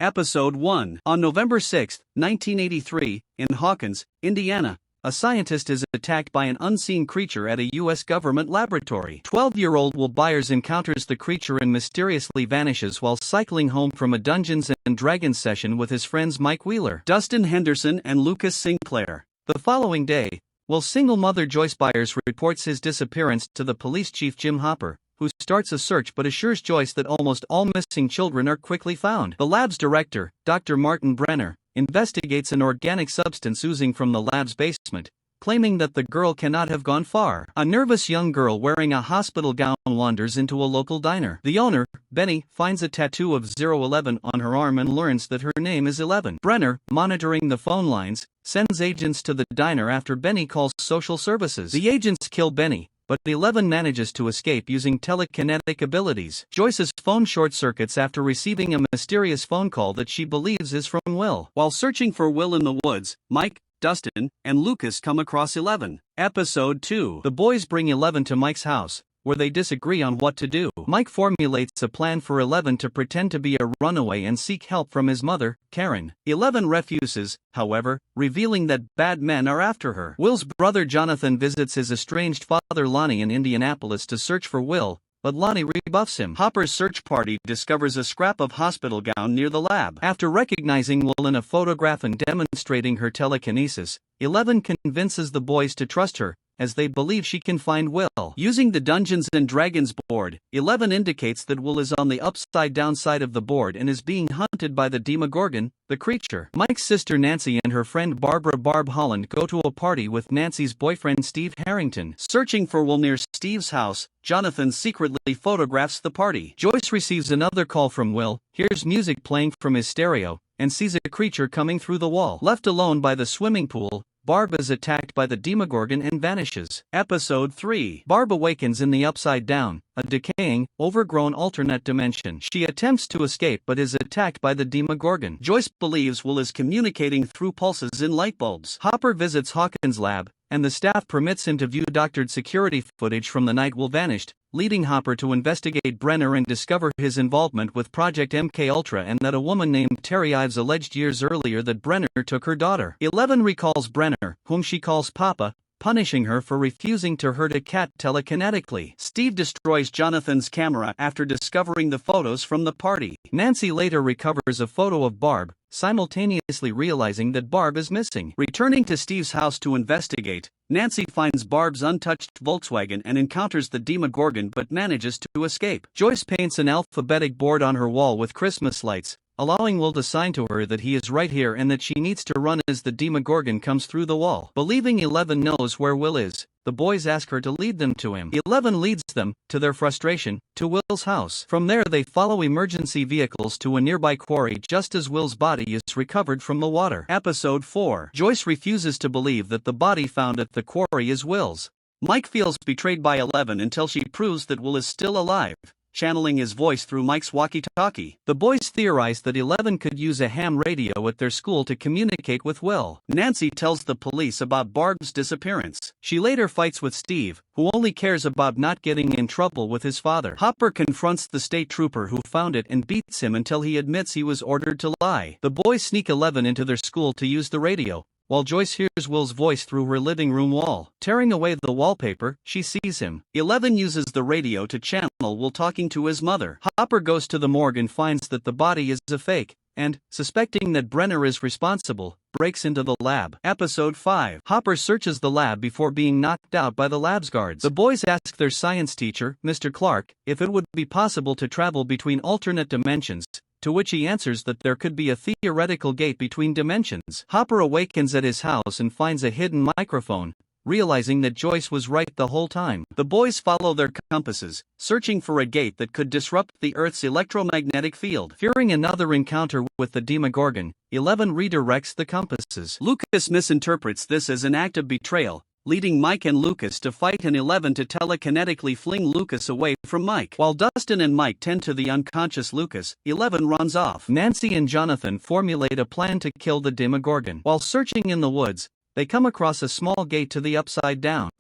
Episode 1. On November 6, 1983, in Hawkins, Indiana, a scientist is attacked by an unseen creature at a U.S. government laboratory. 12-year-old Will Byers encounters the creature and mysteriously vanishes while cycling home from a Dungeons & Dragons session with his friends Mike Wheeler, Dustin Henderson and Lucas Sinclair. The following day, Will's single mother Joyce Byers reports his disappearance to the police chief Jim Hopper, who starts a search but assures Joyce that almost all missing children are quickly found. The lab's director, Dr. Martin Brenner, investigates an organic substance oozing from the lab's basement, claiming that the girl cannot have gone far. A nervous young girl wearing a hospital gown wanders into a local diner. The owner, Benny, finds a tattoo of 011 on her arm and learns that her name is 11. Brenner, monitoring the phone lines, sends agents to the diner after Benny calls social services. The agents kill Benny, but 11 manages to escape using telekinetic abilities. Joyce's phone short-circuits after receiving a mysterious phone call that she believes is from Will. While searching for Will in the woods, Mike, Dustin, and Lucas come across 11. Episode 2. The boys bring 11 to Mike's house, where they disagree on what to do. Mike formulates a plan for 11 to pretend to be a runaway and seek help from his mother, Karen. 11 refuses, however, revealing that bad men are after her. Will's brother Jonathan visits his estranged father Lonnie in Indianapolis to search for Will, but Lonnie rebuffs him. Hopper's search party discovers a scrap of hospital gown near the lab. After recognizing Will in a photograph and demonstrating her telekinesis, 11 convinces the boys to trust her, as they believe she can find Will. Using the Dungeons & Dragons board, 11 indicates that Will is on the upside-down side of the board and is being hunted by the Demogorgon, the creature. Mike's sister Nancy and her friend Barbara Barb Holland go to a party with Nancy's boyfriend Steve Harrington. Searching for Will near Steve's house, Jonathan secretly photographs the party. Joyce receives another call from Will, hears music playing from his stereo, and sees a creature coming through the wall. Left alone by the swimming pool, Barb is attacked by the Demogorgon and vanishes. Episode 3. Barb awakens in the Upside Down, a decaying, overgrown alternate dimension. She attempts to escape but is attacked by the Demogorgon. Joyce believes Will is communicating through pulses in light bulbs. Hopper visits Hawkins' lab, and the staff permits him to view doctored security footage from the night Will vanished, leading Hopper to investigate Brenner and discover his involvement with Project MKUltra and that a woman named Terry Ives alleged years earlier that Brenner took her daughter. 11 recalls Brenner, whom she calls Papa, punishing her for refusing to hurt a cat telekinetically. Steve destroys Jonathan's camera after discovering the photos from the party. Nancy later recovers a photo of Barb, simultaneously realizing that Barb is missing. Returning to Steve's house to investigate, Nancy finds Barb's untouched Volkswagen and encounters the Demogorgon but manages to escape. Joyce paints an alphabetic board on her wall with Christmas lights, allowing Will to sign to her that he is right here and that she needs to run as the Demogorgon comes through the wall. Believing 11 knows where Will is, the boys ask her to lead them to him. 11 leads them, to their frustration, to Will's house. From there they follow emergency vehicles to a nearby quarry just as Will's body is recovered from the water. Episode 4. Joyce refuses to believe that the body found at the quarry is Will's. Mike feels betrayed by 11 until she proves that Will is still alive, channeling his voice through Mike's walkie-talkie. The boys theorize that 11 could use a ham radio at their school to communicate with Will. Nancy tells the police about Barb's disappearance. She later fights with Steve, who only cares about not getting in trouble with his father. Hopper confronts the state trooper who found it and beats him until he admits he was ordered to lie. The boys sneak 11 into their school to use the radio, while Joyce hears Will's voice through her living room wall. Tearing away the wallpaper, she sees him. 11 uses the radio to channel Will talking to his mother. Hopper goes to the morgue and finds that the body is a fake, and, suspecting that Brenner is responsible, breaks into the lab. Episode 5. Hopper searches the lab before being knocked out by the lab's guards. The boys ask their science teacher, Mr. Clark, if it would be possible to travel between alternate dimensions, to which he answers that there could be a theoretical gate between dimensions. Hopper awakens at his house and finds a hidden microphone, realizing that Joyce was right the whole time. The boys follow their compasses, searching for a gate that could disrupt the Earth's electromagnetic field. Fearing another encounter with the Demogorgon, 11 redirects the compasses. Lucas misinterprets this as an act of betrayal, leading Mike and Lucas to fight and 11 to telekinetically fling Lucas away from Mike. While Dustin and Mike tend to the unconscious Lucas, 11 runs off. Nancy and Jonathan formulate a plan to kill the Demogorgon. While searching in the woods, they come across a small gate to the Upside Down.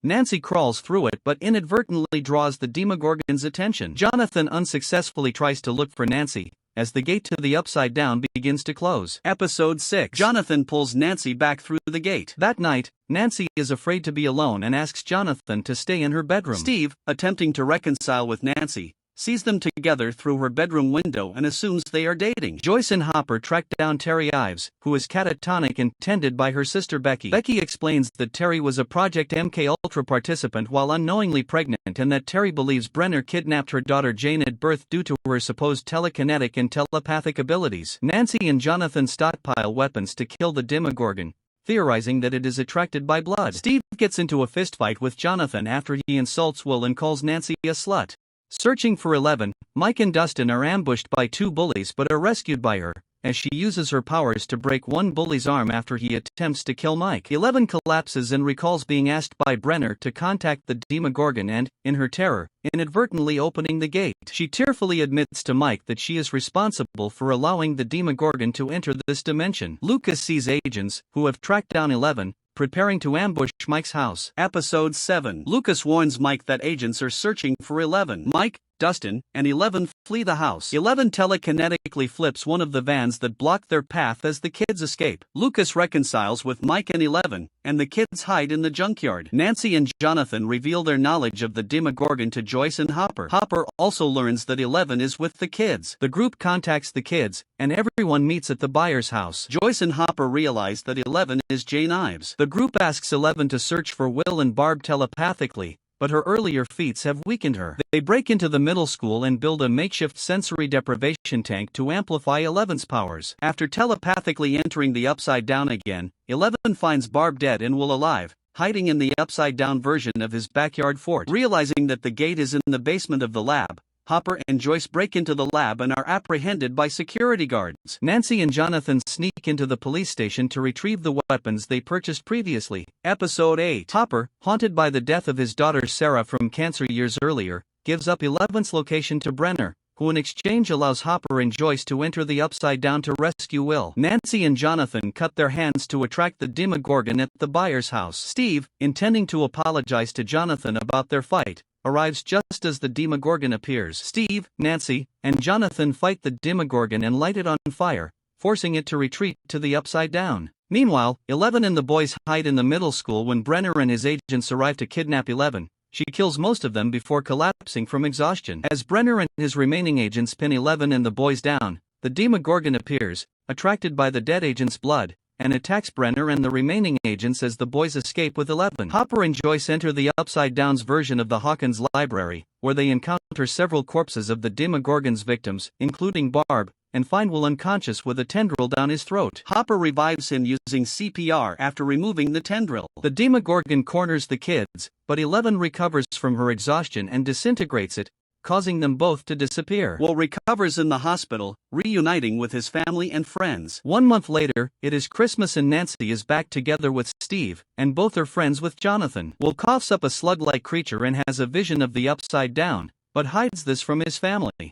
Nancy crawls through it but inadvertently draws the Demogorgon's attention. Jonathan unsuccessfully tries to look for Nancy, as the gate to the Upside Down begins to close. Episode 6. Jonathan pulls Nancy back through the gate. That night, Nancy is afraid to be alone and asks Jonathan to stay in her bedroom. Steve, attempting to reconcile with Nancy, sees them together through her bedroom window and assumes they are dating. Joyce and Hopper track down Terry Ives, who is catatonic and tended by her sister Becky. Becky explains that Terry was a Project MKUltra participant while unknowingly pregnant and that Terry believes Brenner kidnapped her daughter Jane at birth due to her supposed telekinetic and telepathic abilities. Nancy and Jonathan stockpile weapons to kill the Demogorgon, theorizing that it is attracted by blood. Steve gets into a fistfight with Jonathan after he insults Will and calls Nancy a slut. Searching for 11, Mike and Dustin are ambushed by two bullies but are rescued by her, as she uses her powers to break one bully's arm after he attempts to kill Mike. 11 collapses and recalls being asked by Brenner to contact the Demogorgon and, in her terror, inadvertently opening the gate. She tearfully admits to Mike that she is responsible for allowing the Demogorgon to enter this dimension. Lucas sees agents, who have tracked down 11, preparing to ambush Mike's house. Episode 7. Lucas warns Mike that agents are searching for 11. Mike, Dustin, and 11 flee the house. 11 telekinetically flips one of the vans that block their path as the kids escape. Lucas reconciles with Mike and 11, and the kids hide in the junkyard. Nancy and Jonathan reveal their knowledge of the Demogorgon to Joyce and Hopper. Hopper also learns that 11 is with the kids. The group contacts the kids, and everyone meets at the Byers' house. Joyce and Hopper realize that 11 is Jane Ives. The group asks 11 to search for Will and Barb telepathically, but her earlier feats have weakened her. They break into the middle school and build a makeshift sensory deprivation tank to amplify 11's powers. After telepathically entering the Upside Down again, 11 finds Barb dead and Will alive, hiding in the Upside Down version of his backyard fort. Realizing that the gate is in the basement of the lab, Hopper and Joyce break into the lab and are apprehended by security guards. Nancy and Jonathan sneak into the police station to retrieve the weapons they purchased previously. Episode 8. Hopper, haunted by the death of his daughter Sarah from cancer years earlier, gives up 11's location to Brenner, who in exchange allows Hopper and Joyce to enter the Upside Down to rescue Will. Nancy and Jonathan cut their hands to attract the Demogorgon at the Byers' house. Steve, intending to apologize to Jonathan about their fight, arrives just as the Demogorgon appears. Steve, Nancy, and Jonathan fight the Demogorgon and light it on fire, forcing it to retreat to the Upside Down. Meanwhile, 11 and the boys hide in the middle school when Brenner and his agents arrive to kidnap 11. She kills most of them before collapsing from exhaustion. As Brenner and his remaining agents pin 11 and the boys down, the Demogorgon appears, attracted by the dead agent's blood, and attacks Brenner and the remaining agents as the boys escape with 11. Hopper and Joyce enter the Upside Down's version of the Hawkins library, where they encounter several corpses of the Demogorgon's victims, including Barb, and find Will unconscious with a tendril down his throat. Hopper revives him using CPR after removing the tendril. The Demogorgon corners the kids, but 11 recovers from her exhaustion and disintegrates it, causing them both to disappear. Will recovers in the hospital, reuniting with his family and friends. 1 month later, it is Christmas and Nancy is back together with Steve, and both are friends with Jonathan. Will coughs up a slug-like creature and has a vision of the Upside Down, but hides this from his family.